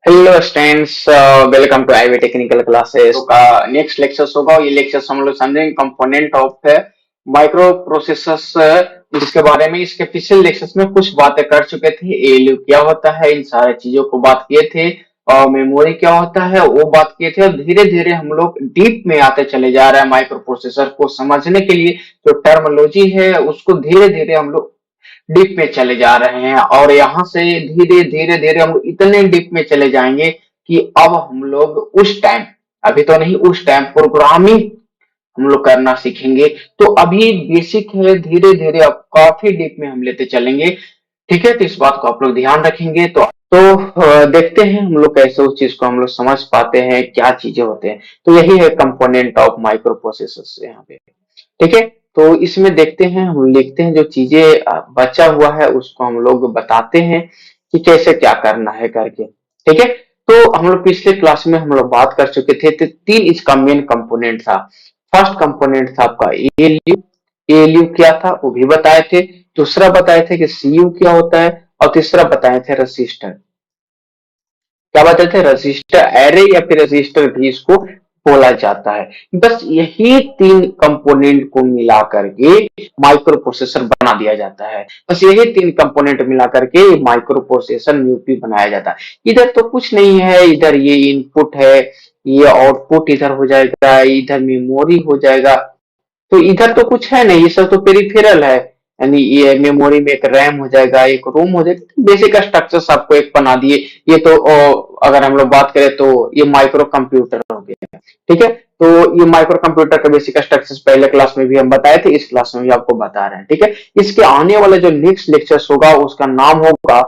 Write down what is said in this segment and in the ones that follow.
Hello students, welcome to IV technical classes का next lecture होगा। ये लेक्चर हम लोग समझेंगे कंपोनेंट ऑफ माइक्रो प्रोसेसर्स, इसके बारे में। इसके पिछले लेक्चर्स में कुछ बातें कर चुके थे। एएलयू क्या होता है, इन सारी चीजों को बात किए थे। और मेमोरी क्या होता है वो बात किए थे। और धीरे धीरे हम लोग डीप में आते चले जा रहे हैं। माइक्रो प्रोसेसर को समझने के लिए जो टर्मिनोलॉजी है उसको धीरे धीरे हम लोग डीप में चले जा रहे हैं। और यहाँ से धीरे धीरे धीरे हम इतने डीप में चले जाएंगे कि अब हम लोग उस टाइम, अभी तो नहीं, उस टाइम प्रोग्रामिंग हम लोग करना सीखेंगे। तो अभी बेसिक है, धीरे धीरे अब काफी डीप में हम लेते चलेंगे। ठीक है, तो इस बात को आप लोग ध्यान रखेंगे। तो देखते हैं हम लोग कैसे उस चीज को हम लोग समझ पाते हैं, क्या चीजें होते हैं। तो यही है कंपोनेंट ऑफ माइक्रो प्रोसेसर यहाँ पे। ठीक है, तो इसमें देखते हैं, हम लिखते हैं जो चीजें बचा हुआ है उसको हम लोग बताते हैं कि कैसे क्या करना है करके। ठीक है, तो हम लोग पिछले क्लास में हम लोग बात कर चुके थे। तो तीन इसका मेन कंपोनेंट था। फर्स्ट कंपोनेंट था आपका एएलयू। एएलयू क्या था वो भी बताए थे। दूसरा बताए थे कि सीयू क्या होता है। और तीसरा बताए थे रजिस्टर। क्या बताए थे? रजिस्टर एरे या फिर रजिस्टर भी इसको बोला जाता है। बस यही तीन कंपोनेंट को मिला करके माइक्रो प्रोसेसर बना दिया जाता है। बस यही तीन कंपोनेंट मिला करके माइक्रो प्रोसेसर यूपी बनाया जाता है। इधर तो कुछ नहीं है, इधर ये इनपुट है, ये आउटपुट इधर हो जाएगा, इधर मेमोरी हो जाएगा। तो इधर तो कुछ है नहीं, ये सब तो पेरिफेरल है। यानी ये मेमोरी में एक रैम हो जाएगा, एक रोम हो जाएगा। बेसिक स्ट्रक्चर्स आपको एक बना दिए। ये तो अगर हम लोग बात करें तो ये माइक्रो कंप्यूटर हो गया। ठीक है, तो ये माइक्रो कंप्यूटर का बेसिक स्ट्रक्चर्स पहले क्लास में भी हम बताए थे, इस क्लास में भी आपको बता रहे हैं। ठीक है, इसके आने वाला जो नेक्स्ट लेक्चर होगा उसका नाम होगा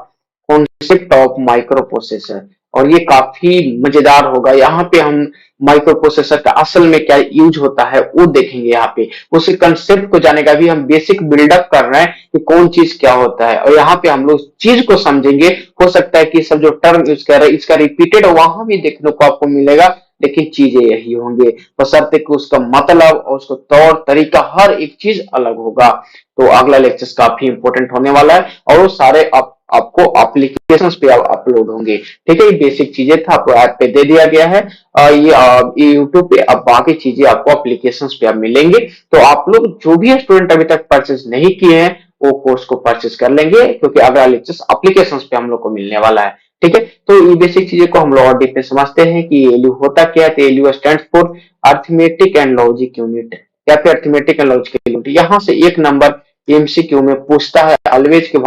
कॉन्सेप्ट ऑफ माइक्रो प्रोसेसर। और ये काफी मजेदार होगा। यहाँ पे हम माइक्रो प्रोसेसर का असल में क्या यूज होता है वो देखेंगे। यहाँ पे उसी कंसेप्ट को जाने का भी हम बेसिक बिल्डअप कर रहे हैं कि कौन चीज क्या होता है। और यहाँ पे हम लोग चीज को समझेंगे। हो सकता है कि सब जो टर्म यूज कर रहे हैं इसका रिपीटेड वहां भी देखने को आपको मिलेगा, लेकिन चीजें यही होंगे। बशर्ते कि उसका मतलब और उसका तौर तरीका हर एक चीज अलग होगा। तो अगला लेक्चर काफी इंपॉर्टेंट होने वाला है और वो सारे आपको एप्लीकेशंस पे अपलोड होंगे। ठीक है, ये बेसिक चीजें था, आपको ऐप पे दे दिया गया है। ये यूट्यूब पे अब बाकी चीजें आपको एप्लीकेशंस पे अब मिलेंगे। तो आप लोग जो भी स्टूडेंट अभी तक परचेज नहीं किए हैं वो कोर्स को परचेज कर लेंगे, क्योंकि अगला लेक्चर एप्लीकेशंस पे हम लोग को मिलने वाला है। ठीक है, तो ये बेसिक चीजें को हम लोग और डीप में समझते हैं कि एलयू होता क्या है। तो ALU stand for arithmetic and logic unit, या फिर अर्थमेटिक एंड लॉजिक यूनिट। यहाँ से एक नंबर एमसीक्यू में पूछता है ऑलवेज के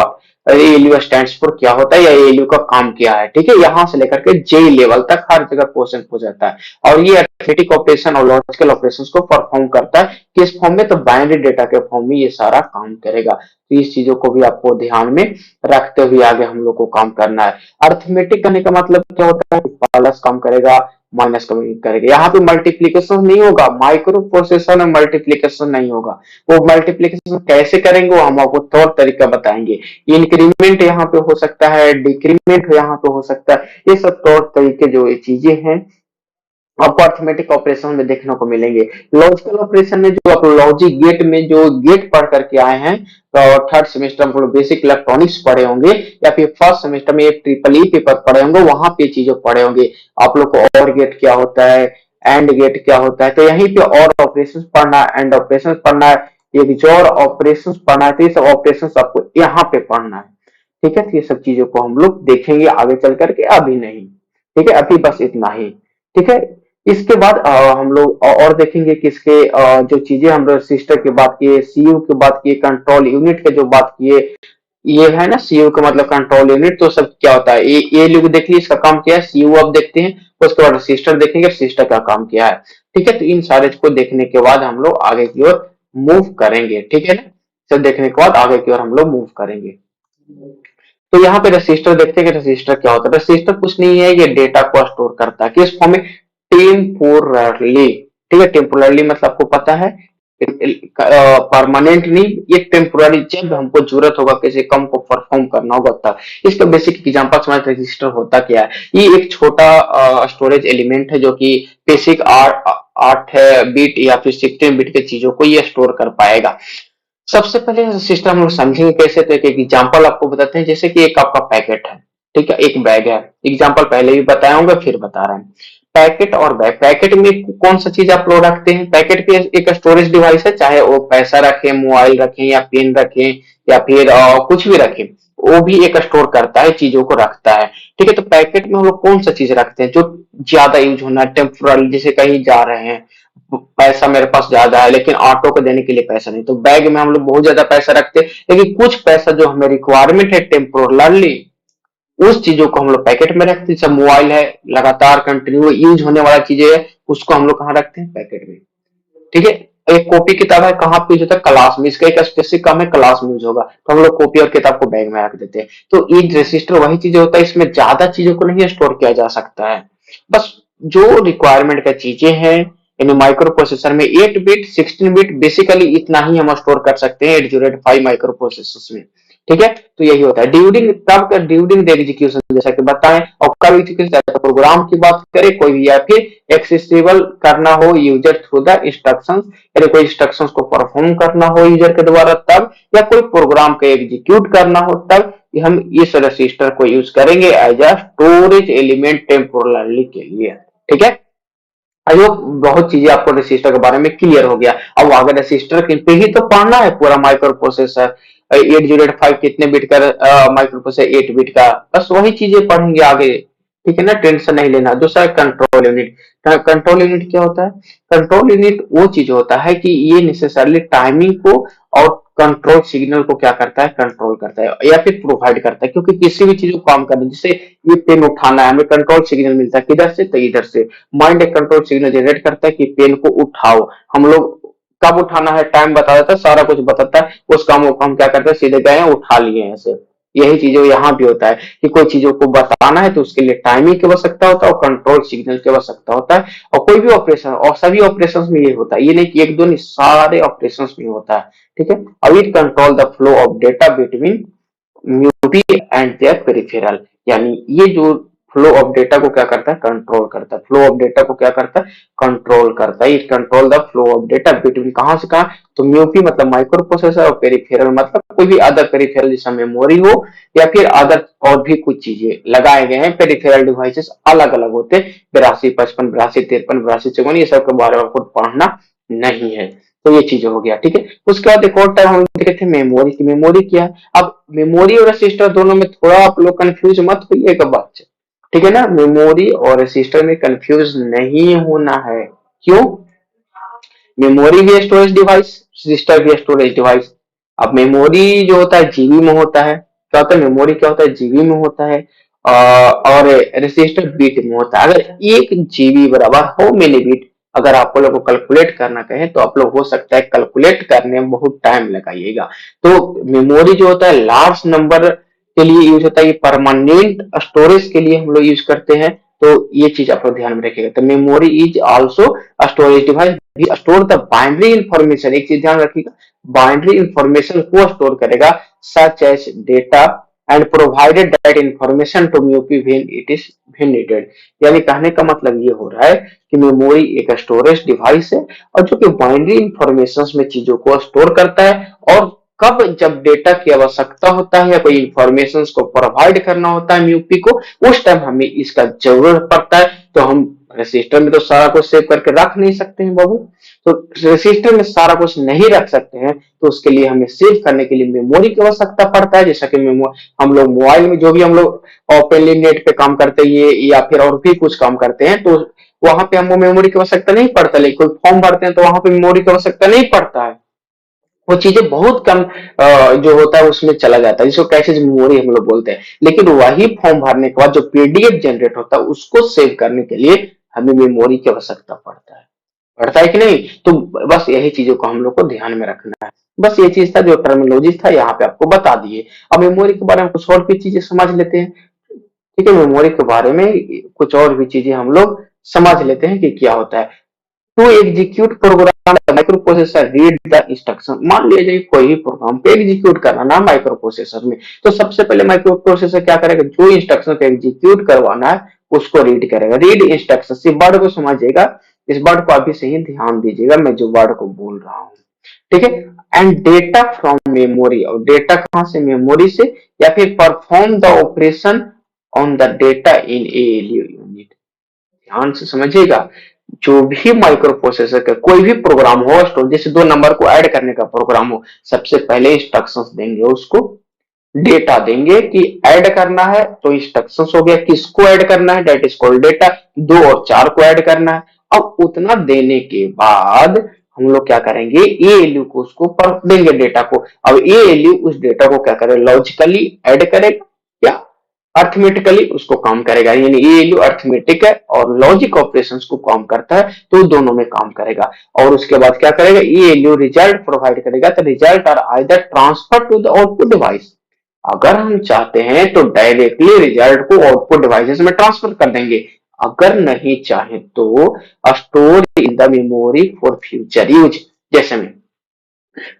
एएलयू स्टैंड्स फॉर क्या होता है या एएलयू का काम क्या है। ठीक है, यहाँ से लेकर के जेई लेवल तक हर जगह क्वेश्चन पूछ जाता है। और ये अर्थमेटिक ऑपरेशन और लॉजिकल ऑपरेशंस को परफॉर्म करता है। किस फॉर्म में? तो बाइनरी डेटा के फॉर्म में ये सारा काम करेगा। तो इस चीजों को भी आपको ध्यान में रखते हुए आगे हम लोग को काम करना है। अर्थमेटिक करने का मतलब क्या होता है? प्लस काम करेगा, माइनस कम करेगा। यहाँ पे मल्टीप्लीकेशन नहीं होगा, माइक्रो प्रोसेसर में मल्टीप्लीकेशन नहीं होगा। वो मल्टीप्लीकेशन कैसे करेंगे वो हम आपको तौर तरीका बताएंगे। इंक्रीमेंट यहाँ पे हो सकता है, डिक्रीमेंट यहाँ पे हो सकता है। ये सब तौर तरीके जो ये चीजें हैं आपको अर्थमेटिक ऑपरेशन में देखने को मिलेंगे। लॉजिकल ऑपरेशन में जो आप लॉजिक गेट में जो गेट पढ़ करके आए हैं, तो थर्ड सेमेस्टर में बेसिक इलेक्ट्रॉनिक्स पढ़े होंगे, या फिर फर्स्ट सेमेस्टर में ट्रिपल ई पेपर पढ़े होंगे, वहां पे चीजें पढ़े होंगे। आप लोग को और गेट क्या होता है, एंड गेट क्या होता है, तो यहीं पे और ऑपरेशन पढ़ना है, एंड ऑपरेशन पढ़ना है, एक जोर ऑपरेशन पढ़ना है। तो ये सब ऑपरेशन आपको यहाँ पे पढ़ना है। ठीक है, तो ये सब चीजों को हम लोग देखेंगे आगे चल करके, अभी नहीं। ठीक है, अभी बस इतना ही। ठीक है, इसके बाद हम लोग और देखेंगे कि इसके जो चीजें हम लोग रजिस्टर की बात किए, सीयू की बात किए, कंट्रोल यूनिट के जो बात किए, ये है ना सीयू का मतलब कंट्रोल यूनिट। तो सब क्या होता है, ये लोग देख लीजिए इसका काम क्या है। सीयू अब देखते हैं, उसके बाद रजिस्टर देखेंगे रजिस्टर का काम क्या है। ठीक है, तो इन सारे को देखने के बाद हम लोग आगे की ओर मूव करेंगे। ठीक है ना, सब देखने के बाद आगे की ओर हम लोग मूव करेंगे। तो यहाँ पे रजिस्टर देखते हैं कि रजिस्टर क्या होता है। रजिस्टर कुछ नहीं है, ये डेटा को स्टोर करता है। किस फॉर्म में? टेम्पोररली। ठीक है, टेम्पोररली मतलब आपको पता है, परमानेंट नहीं, ये टेम्पोररी। जब हमको जरूरत होगा किसी काम को परफॉर्म करना होगा तब। इसका बेसिक एग्जांपल समझ, रजिस्टर होता क्या है। ये एक छोटा स्टोरेज एलिमेंट है जो कि बेसिक 8 बिट या फिर 16 बिट के चीजों को ये स्टोर कर पाएगा। सबसे पहले सिस्टम हम लोग समझेंगे कैसे, तो एक एग्जांपल आपको बताते हैं। जैसे कि एक आपका पैकेट है, ठीक है, एक बैग है, एग्जाम्पल पहले भी बताया होगा फिर बता रहे हैं। पैकेट और बैग, पैकेट में कौन सा चीज आप लोग रखते हैं? पैकेट पे एक स्टोरेज डिवाइस है, चाहे वो पैसा रखें, मोबाइल रखें या पेन रखें या फिर कुछ भी रखें, वो भी एक स्टोर करता है, चीजों को रखता है। ठीक है, तो पैकेट में हम लोग कौन सा चीज रखते हैं जो ज्यादा यूज होना है, टेम्पोररी, जैसे कहीं जा रहे हैं, पैसा मेरे पास ज्यादा है लेकिन ऑटो को देने के लिए पैसा नहीं, तो बैग में हम लोग बहुत ज्यादा पैसा रखते हैं, लेकिन कुछ पैसा जो हमें रिक्वायरमेंट है टेम्पोरली, उस चीजों को हम लोग पैकेट में रखते हैं। जैसे मोबाइल है, लगातार कंटिन्यू यूज होने वाला चीजें है, उसको हम लोग कहाँ रखते हैं? पैकेट में। ठीक है, एक कॉपी किताब है, कहाँ पे यूज होता है? क्लास में, इसका एक स्पेसिफिक काम है, क्लास में यूज होगा, तो हम लोग कॉपी और किताब को बैग में रख देते हैं। तो ईच रजिस्टर वही चीज होता है, इसमें ज्यादा चीजों को नहीं स्टोर किया जा सकता है, बस जो रिक्वायरमेंट का चीजें हैं। इन माइक्रो प्रोसेसर में 8 बिट 16 बिट बेसिकली इतना ही हम स्टोर कर सकते हैं 8085 माइक्रो प्रोसेसर में। ठीक है, तो यही होता है ड्यूरिंग, कब? ड्यूरिंग द एग्जीक्यूशन, जैसा कि बताएं। और कब एग्जीक्यूशन? प्रोग्राम की बात करें कोई भी, या फिर एक्सेसिबल करना हो यूजर थ्रू द इंस्ट्रक्शंस, यानी कोई इंस्ट्रक्शंस को परफॉर्म करना हो यूजर के द्वारा तब, या कोई प्रोग्राम को एग्जीक्यूट करना हो तब, हम इस रजिस्टर को यूज करेंगे as a storage element temporally के लिए। ठीक है, आई होप बहुत चीजें आपको रजिस्टर के बारे में क्लियर हो गया। अब अगर रजिस्टर पे ही तो पढ़ना है पूरा माइक्रो प्रोसेसर, 8085 कितने बिट का माइक्रो प्रोसेसर, 8 बिट का, बस वही चीजें पढ़ेंगे आगे। ठीक है ना, टेंशन नहीं लेना। दूसरा कंट्रोल यूनिट। कंट्रोल यूनिट क्या होता है? कंट्रोल यूनिट वो चीज होता है कि ये नेसेसरली टाइमिंग को और कंट्रोल सिग्नल को क्या करता है? कंट्रोल करता है या फिर प्रोवाइड करता है, क्योंकि किसी भी चीज को काम करने, जैसे ये पेन उठाना है, हमें कंट्रोल सिग्नल मिलता है किधर से? तो इधर से। माइंड एक कंट्रोल सिग्नल जनरेट करता है कि पेन को उठाओ, हम लोग कब उठाना है टाइम बता देता है, सारा कुछ बताता है, उस काम को हम क्या करते हैं? सीधे गए हैं, उठा लिए हैं ऐसे। यही चीजें यहाँ भी होता है कि कोई चीजों को बताना है तो उसके लिए टाइमिंग की आवश्यकता होता है और कंट्रोल सिग्नल की आवश्यकता होता है। और कोई भी ऑपरेशन, और सभी ऑपरेशंस में ये होता है, ये नहीं कि एक दो नहीं, सारे ऑपरेशंस में होता है। ठीक है, अब it control the flow of data between mu P and their peripheral, यानी ये जो फ्लो ऑफ डेटा को क्या करता है? कंट्रोल करता है। फ्लो ऑफ डेटा को क्या करता है? कंट्रोल करता है। It control the flow of data between, कहां से कहां? तो म्यूपी मतलब माइक्रो प्रोसेसर, और पेरिफेरल मतलब कोई भी अदर पेरिफेरल, जैसा मेमोरी हो या फिर अदर और भी कुछ चीजें लगाए गए हैं। पेरिफेरल डिवाइसेस अलग अलग होते हैं, 8255, 8253, 8254, ये सब के बारे में आपको पढ़ना नहीं है। तो ये चीज हो गया। ठीक है, उसके बाद एक और टाइप हम देखे थे मेमोरी की। मेमोरी क्या है? अब मेमोरी और रजिस्टर दोनों में थोड़ा आप लोग कंफ्यूज मत होइएगा बच्चे। ठीक है ना, मेमोरी और रजिस्टर में कंफ्यूज नहीं होना है। क्यों? मेमोरी भी स्टोरेज डिवाइस, रजिस्टर भी स्टोरेज डिवाइस। अब मेमोरी जो होता है जीबी में होता है। क्या होता है? मेमोरी क्या होता है? जीबी में होता है। और रजिस्टर बीट में होता है। अगर 1 जीबी बराबर हो मिली बीट, अगर आप लोग को कैलकुलेट करना कहें तो आप लोग हो सकता है कैलकुलेट करने में बहुत टाइम लगाइएगा। तो मेमोरी जो होता है लार्ज नंबर के लिए यूज होता है, ये परमानेंट स्टोरेज के लिए हम लोग यूज करते हैं। तो ये चीज आप लोग ध्यान में रखिएगा। तो memory is also storage device, store the binary information. एक चीज ध्यान रखिएगा, बाइनरी इंफॉर्मेशन को स्टोर करेगा, such as data, and provided that information to mu P when it is when needed. यानी कहने का मतलब ये हो रहा है कि मेमोरी एक स्टोरेज डिवाइस है और जो कि बाइनरी इंफॉर्मेशन में चीजों को स्टोर करता है, और कब जब डेटा की आवश्यकता होता है या कोई इंफॉर्मेशन को प्रोवाइड करना होता है म्यूपी को, उस टाइम हमें इसका जरूरत पड़ता है। तो हम रजिस्टर में तो सारा कुछ सेव करके रख नहीं सकते हैं बाबू, तो रजिस्टर में सारा कुछ नहीं रख सकते हैं, तो उसके लिए हमें सेव करने के लिए मेमोरी की आवश्यकता पड़ता है। जैसा कि हम लोग मोबाइल में जो भी हम लोग ओपनली नेट पे काम करते हैं या फिर और भी कुछ काम करते हैं, तो वहां पे हमको मेमोरी की आवश्यकता नहीं पड़ता, लेकिन कोई फॉर्म भरते हैं तो वहां पे मेमोरी की आवश्यकता नहीं पड़ता है। वो चीजें बहुत कम जो होता है उसमें चला जाता है, जिसको कैशेज मेमोरी हम लोग बोलते हैं। लेकिन वही फॉर्म भरने के बाद जो पीडीएफ जनरेट होता है उसको सेव करने के लिए हमें मेमोरी की आवश्यकता पड़ता है कि नहीं? तो बस यही चीजों को हम लोग को ध्यान में रखना है। बस ये चीज था जो टर्मिनोलॉजी था, यहाँ पे आपको बता दिए। अब मेमोरी के बारे में कुछ और भी चीजें समझ लेते हैं। ठीक है, मेमोरी के बारे में कुछ और भी चीजें हम लोग समझ लेते हैं कि क्या होता है। To execute program microprocessor read the instruction. मान लीजिए कोई भी प्रोग्राम पे एग्जीक्यूट करना ना माइक्रो प्रोसेसर में, तो सबसे पहले माइक्रो प्रोसेसर क्या करेगा? जो इंस्ट्रक्शन को एग्जीक्यूट करवाना है उसको रीड करेगा। रीड इंस्ट्रक्शन, इस वर्ड को समझिएगा, इस वर्ड को अभी से ही ध्यान दीजिएगा मैं जो वर्ड को बोल रहा हूँ। ठीक है, एंड डेटा फ्रॉम मेमोरी, और डेटा कहां से? मेमोरी से, या फिर perform the operation on the data in ALU unit. ध्यान से समझिएगा, जो भी माइक्रो प्रोसेसर का कोई भी प्रोग्राम हो स्टोर, जैसे 2 नंबर को ऐड करने का प्रोग्राम हो, सबसे पहले इंस्ट्रक्शंस देंगे उसको, डेटा देंगे कि ऐड करना है तो इंस्ट्रक्शंस हो गया, किसको ऐड करना है दैट इज कॉल्ड डेटा, 2 और 4 को ऐड करना है। अब उतना देने के बाद हम लोग क्या करेंगे, ALU को उसको पढ़ देंगे डेटा को। अब ALU उस डेटा को क्या करे, लॉजिकली ऐड करेगा या अर्थमेटिकली उसको काम करेगा, यानी ALU अर्थमेटिक है और लॉजिक ऑपरेशंस को काम करता है, तो दोनों में काम करेगा। और उसके बाद क्या करेगा, ALU रिजल्ट प्रोवाइड करेगा, तो result are either transfer to the output device. अगर हम चाहते हैं तो डायरेक्टली रिजल्ट को आउटपुट डिवाइसेस में ट्रांसफर कर देंगे, अगर नहीं चाहे तो store in the memory for future use. जैसे में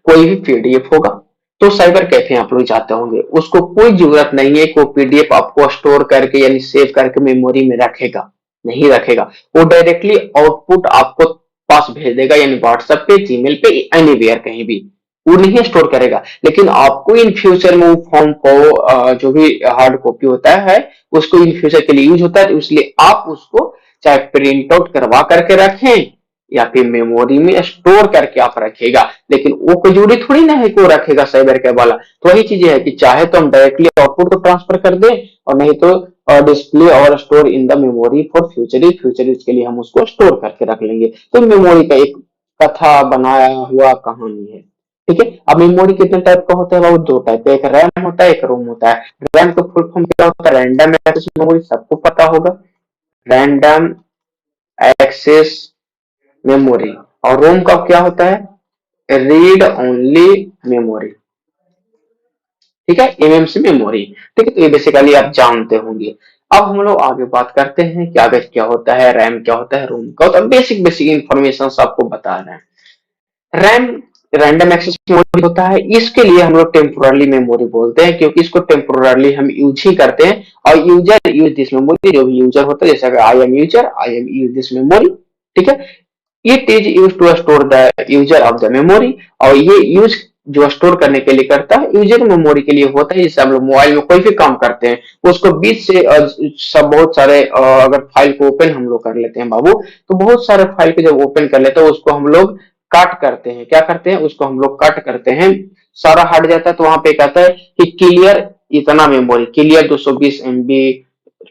कोई भी पीडीएफ होगा तो साइबर कैफे आप लोग जाते होंगे, उसको कोई जरूरत नहीं है कि वो पीडीएफ आपको स्टोर करके यानी सेव करके मेमोरी में रखेगा, नहीं रखेगा। वो डायरेक्टली आउटपुट आपको पास भेज देगा, यानी व्हाट्सएप पे, जीमेल पे, एनीवेयर कहीं भी, वो नहीं स्टोर करेगा। लेकिन आपको इन फ्यूचर में वो फॉर्म को जो भी हार्ड कॉपी होता है उसको इन फ्यूचर के लिए यूज होता है, तो इसलिए आप उसको चाहे प्रिंट आउट करवा करके रखें या फिर मेमोरी में स्टोर करके आप रखेगा, लेकिन वो कोई जरूरी थोड़ी ना है कि वो रखेगा साइबर कैफ वाला। तो वही चीजें है कि चाहे तो हम डायरेक्टली आउटपुट को ट्रांसफर कर दें और नहीं तो डिस्प्ले और store in the memory for future use, future use के लिए हम उसको स्टोर करके रख लेंगे। तो मेमोरी का एक कथा बनाया हुआ कहानी है। ठीक है, अब मेमोरी कितने टाइप का होता है बाबू, 2 टाइप का, एक रैम होता है, एक रोम होता है। रैम का फुल फॉर्म क्या होता है, रैंडम एक्सेस मेमोरी, सबको पता होगा, रैंडम एक्सेस मेमोरी। और रोम का क्या होता है, रीड ओनली मेमोरी। ठीक है, एमएमसी मेमोरी। ठीक है, तो ये बेसिकली आप जानते होंगे। अब हम लोग आगे बात करते हैं कि आगे क्या होता है, रैम क्या होता है, रोम क्या होता है, बेसिक बेसिक इंफॉर्मेशन आपको बता रहे हैं। रैम रैंडम एक्सेस मेमोरी होता है, इसके लिए हम लोग टेम्पोररी मेमोरी बोलते हैं, क्योंकि इसको टेम्पोररी हम यूज ही करते हैं। और यूजर यूज दिस मेमोरी, जो भी यूजर होता है, जैसे अगर I am user, I am use this memory. ठीक है, it is use to store the user of the memory. और ये यूज जो स्टोर करने के लिए करता है यूजर मेमोरी के लिए होता है। जैसे हम लोग मोबाइल में कोई भी काम करते हैं, उसको बीच से सब बहुत सारे अगर फाइल को ओपन हम लोग कर लेते हैं बाबू, तो बहुत सारे फाइल को जब ओपन कर लेते हैं उसको हम लोग काट करते हैं, क्या करते हैं, उसको हम लोग कट करते हैं, सारा हट जाता है, तो वहां पे कहता है कि क्लियर इतना memory, clear 220 MB,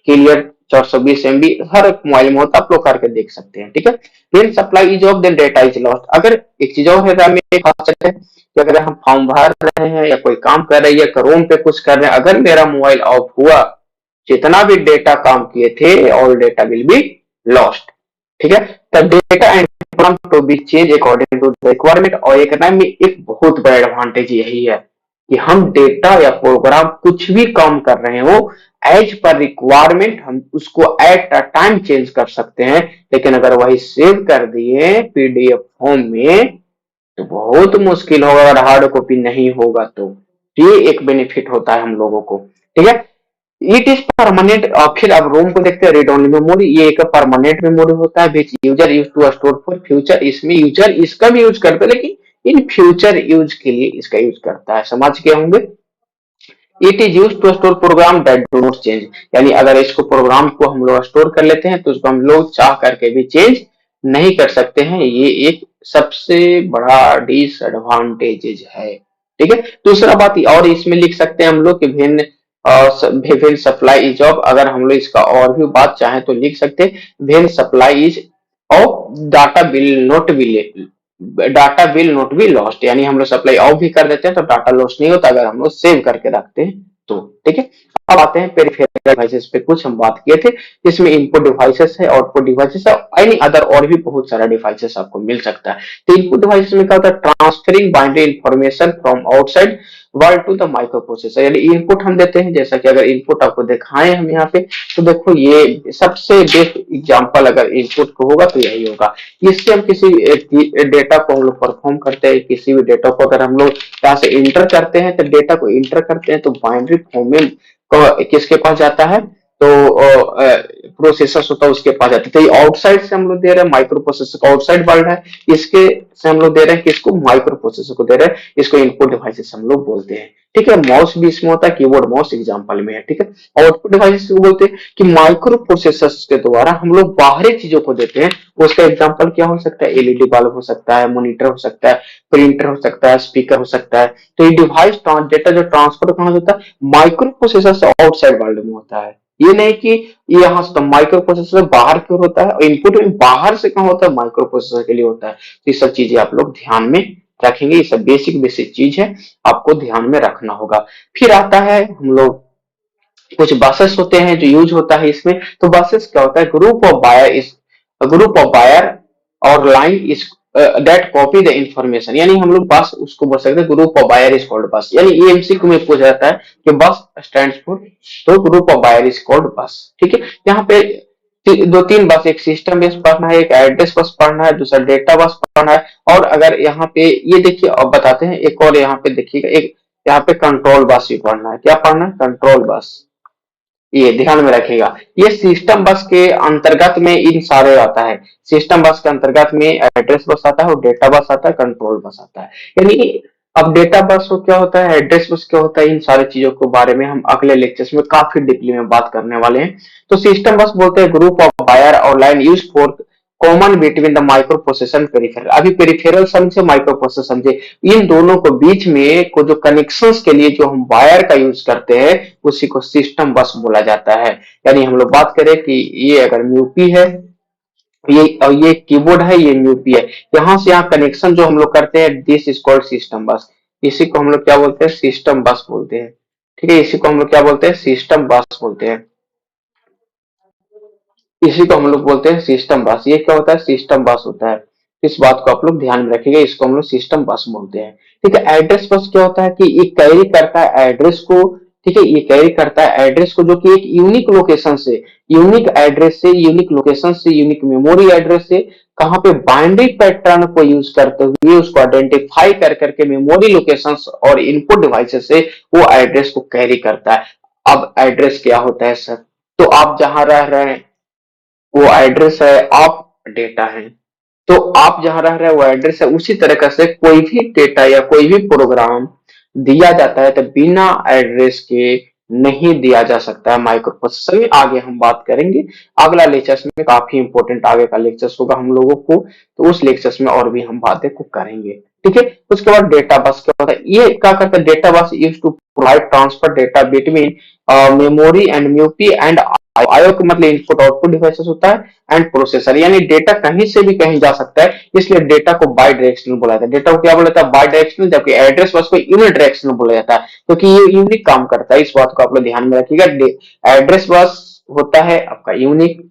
clear 420 MB, हर एक मोबाइल में होता है, आप लोग करके देख सकते हैं। ठीक है, then supply is off, then data is lost. अगर एक चीज और है RAM में खास है कि अगर हम फॉर्म भर रहे हैं या कोई काम कर रहे हैं या क्रोम पे कुछ कर रहे हैं, अगर मेरा मोबाइल ऑफ हुआ, जितना भी डेटा काम किए थे all data will be lost. ठीक है, the data and program to be change according to the requirement. और एक RAM में एक बहुत बड़ा एडवांटेज यही है कि हम डेटा या प्रोग्राम कुछ भी काम कर रहे हो, एज पर रिक्वायरमेंट हम उसको एट अ टाइम चेंज कर सकते हैं। लेकिन अगर वही सेव कर दिए पीडीएफ फॉर्म में तो बहुत मुश्किल होगा, अगर हार्ड कॉपी नहीं होगा तो। ये एक बेनिफिट होता है हम लोगों को। ठीक है, इट इज परमानेंट। फिर अब रोम को देखते हैं, रीड ओनली मेमोरी, ये एक परमानेंट मेमोरी होता है which user use to store for future. इसमें यूजर इसका भी यूज करता है, लेकिन इन फ्यूचर यूज के लिए इसका यूज करता है, समझ गए होंगे। It is use to store program that do not change, यानी अगर इसको प्रोग्राम को हम लोग स्टोर कर लेते हैं तो उसको हम लोग चाह करके भी चेंज नहीं कर सकते हैं। ये एक सबसे बड़ा डिसएडवांटेज है। ठीक है, दूसरा बात और इसमें लिख सकते हैं हम लोग कि भिन्न भिन्न सप्लाई इज ऑफ, अगर हम लोग इसका और भी बात चाहें तो लिख सकते हैं भिन्न supply is of data will not be lost, यानी हम लोग सप्लाई ऑफ भी कर देते हैं तो डाटा लॉस नहीं होता अगर हम लोग सेव करके रखते हैं तो। ठीक है, अब आते हैं पेरिफेरल डिवाइसेस पे, कुछ हम बात किए थे, जिसमें इनपुट डिवाइसेस है, आउटपुट डिवाइसेस है, एनी अदर और भी बहुत सारा डिवाइसेस आपको मिल सकता है। तो इनपुट डिवाइसेस में क्या होता है, transferring binary information from outside world to the microprocessor, यानी इनपुट हम देते हैं। जैसा कि अगर इनपुट आपको दिखाएं हम यहाँ पे, तो देखो ये सबसे बेस्ट एग्जांपल अगर इनपुट को होगा तो यही होगा। इससे हम किसी डेटा को हम लोग परफॉर्म करते हैं, किसी भी डेटा को अगर हम लोग यहाँ से इंटर करते हैं तो डेटा को इंटर करते हैं तो बाइनरी फॉर्म में किसके पास जाता है, तो प्रोसेसर होता है उसके पास जाते हैं। तो ये आउटसाइड से हम लोग दे रहे हैं, माइक्रो प्रोसेसर का आउटसाइड वर्ल्ड है, इसके से हम लोग दे रहे हैं, किसको, माइक्रो प्रोसेसर को दे रहे हैं, इसको इनपुट डिवाइसेस हम लोग बोलते हैं। ठीक है, माउस भी इसमें होता है, कीबोर्ड माउस एग्जांपल में है। ठीक है, आउटपुट डिवाइसेस को बोलते हैं कि माइक्रो प्रोसेसर्स के द्वारा हम लोग बाहरी चीजों को देते हैं। उसका एग्जांपल क्या हो सकता है, एलईडी बल्ब हो सकता है, मॉनिटर हो सकता है, प्रिंटर हो सकता है, स्पीकर हो सकता है। तो ये डिवाइस डेटा जो ट्रांसफर कहाँ होता है, माइक्रो प्रोसेसर से आउटसाइड वर्ल्ड में होता है। ये नहीं कि ये यहाँ से माइक्रो प्रोसेसर बाहर की ओर होता है और इनपुट बाहर से कहाँ होता है, माइक्रो प्रोसेसर के लिए होता है। तो ये सब चीजें आप लोग ध्यान में रखेंगे, ये सब बेसिक बेसिक चीज है, आपको ध्यान में रखना होगा। फिर आता है हम लोग, कुछ बसेस होते हैं जो यूज होता है इसमें। तो बसेस क्या होता है, ग्रुप ऑफ वायर और line is that copy the information, यानी हम लोग बस उसको बोल सकते हैं group of wire is called बस। यानी ये एमसीक्यू में पूछा जाता है कि बस स्टैंड्स फॉर, तो group of wire is called बस। ठीक है, यहाँ पे दो तीन बस, एक सिस्टम बेस पढ़ना है, एक एड्रेस बस पढ़ना है, दूसरा डेटा बस पढ़ना है। और अगर यहाँ पे ये देखिए, अब बताते हैं एक और, यहाँ पे देखिएगा, एक यहाँ पे कंट्रोल बस भी पढ़ना है। क्या पढ़ना है, कंट्रोल बस, ये ध्यान में रखिएगा। ये सिस्टम बस के अंतर्गत में इन सारे आता है। सिस्टम बस के अंतर्गत में एड्रेस बस आता है और डेटा बस आता है, कंट्रोल बस आता है। यानी अब डेटा बस को क्या होता है, एड्रेस बस क्या होता है, इन सारी चीजों के बारे में हम अगले लेक्चर्स में काफी डीपली में बात करने वाले हैं। तो सिस्टम बस बोलते हैं ग्रुप ऑफ वायर और line use for common between the micro processor peripheral. अभी पेरिफेरल समझे, माइक्रो प्रोसेसर समझे, इन दोनों को बीच में को जो कनेक्शंस के लिए जो हम वायर का यूज करते हैं उसी को सिस्टम बस बोला जाता है। यानी हम लोग बात करें कि ये अगर म्यूपी है, ये और ये कीबोर्ड है, ये म्यूपी है, यहाँ से यहाँ कनेक्शन जो हम लोग करते हैं, दिस इज कॉल्ड सिस्टम बस। इसी को हम लोग क्या बोलते हैं, सिस्टम बस बोलते हैं। ठीक है, इसी को हम लोग क्या बोलते हैं, सिस्टम बस बोलते हैं। इसी को हम लोग बोलते हैं सिस्टम बस। ये क्या होता है, सिस्टम बस होता है। इस बात को आप लोग ध्यान में रखिएगा, इसको हम लोग सिस्टम बस बोलते हैं। ठीक है, एड्रेस बस क्या होता है कि ये कैरी करता है एड्रेस को। ठीक है, ये कैरी करता है एड्रेस को, जो कि एक यूनिक लोकेशन से, यूनिक एड्रेस से, यूनिक लोकेशन से, यूनिक मेमोरी एड्रेस से, कहाँ पे बाइनरी पैटर्न को यूज करते हुए उसको आइडेंटिफाई कर करके मेमोरी लोकेशन और इनपुट डिवाइसेस से वो एड्रेस को कैरी करता है। अब एड्रेस क्या होता है सर, तो आप जहां रह रहे हैं वो एड्रेस है, आप डेटा है। तो आप जहां रह रहे हैं वो एड्रेस है, उसी तरीके से कोई भी डेटा या कोई भी प्रोग्राम दिया जाता है तो बिना एड्रेस के नहीं दिया जा सकता है माइक्रो प्रोसेसर में। आगे हम बात करेंगे, अगला लेक्चर्स में काफी इंपॉर्टेंट आगे का लेक्चर्स होगा हम लोगों को, तो उस लेक्चर्स में और भी हम बातें को करेंगे। ठीक है, उसके बाद डेटा बस क्या होता है, ये क्या करता है, data bus use to provide transfer data between memory and mu P and IO का मतलब इनपुट आउटपुट डिवाइसेस होता है एंड प्रोसेसर। यानी डेटा कहीं से भी कहीं जा सकता है, इसलिए डेटा को बाई डायरेक्शनल बोला जाता है। डेटा को क्या बोला जाता है, बाई डायरेक्शनल, जबकि एड्रेस बस को यूनिडायरेक्शनल बोला जाता है, क्योंकि ये यूनिक काम करता है। इस बात को आप लोग ध्यान में रखिएगा। एड्रेस बस होता है आपका यूनिक।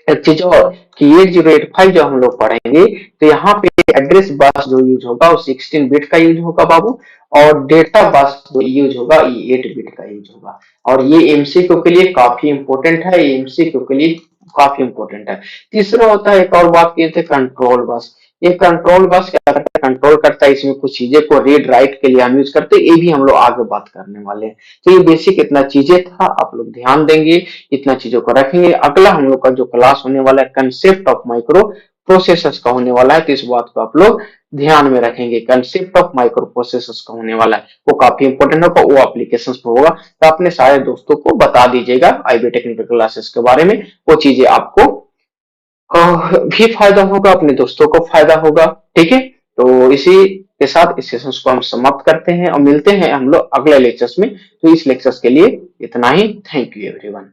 एक चीज और कि ये 085 जो हम लोग पढ़ेंगे, तो यहाँ पे एड्रेस बस जो यूज होगा वो 16 बिट का यूज होगा बाबू, और डेटा बस जो यूज होगा ये 8 बिट का यूज होगा। और ये एमसीक्यू के लिए काफी इंपॉर्टेंट है, एमसीक्यू के लिए काफी इंपॉर्टेंट है। तीसरा होता है, एक और बात किए थे, कंट्रोल बस। ये कंट्रोल बस क्या करता है, कंट्रोल करता है, इसमें कुछ चीजें को रीड राइट के लिए हम यूज करते हैं, ये भी हम लोग आगे बात करने वाले हैं। तो ये बेसिक इतना चीजें था, आप लोग ध्यान देंगे, इतना चीजों को रखेंगे। अगला हम लोग का जो क्लास होने वाला है कंसेप्ट ऑफ माइक्रो प्रोसेसर्स का होने वाला है, तो इस बात को आप लोग ध्यान में रखेंगे। कंसेप्ट ऑफ माइक्रो प्रोसेसर्स का होने वाला है, वो काफी इंपॉर्टेंट होगा, वो एप्लीकेशन पर होगा। तो अपने सारे दोस्तों को बता दीजिएगा आईबी टेक्निकल क्लासेस के बारे में, वो चीजें आपको भी फायदा होगा, अपने दोस्तों को फायदा होगा। ठीक है, तो इसी के साथ इस सेशन को हम समाप्त करते हैं और मिलते हैं हम लोग अगले लेक्चर्स में। तो इस लेक्चर्स के लिए इतना ही। Thank you everyone.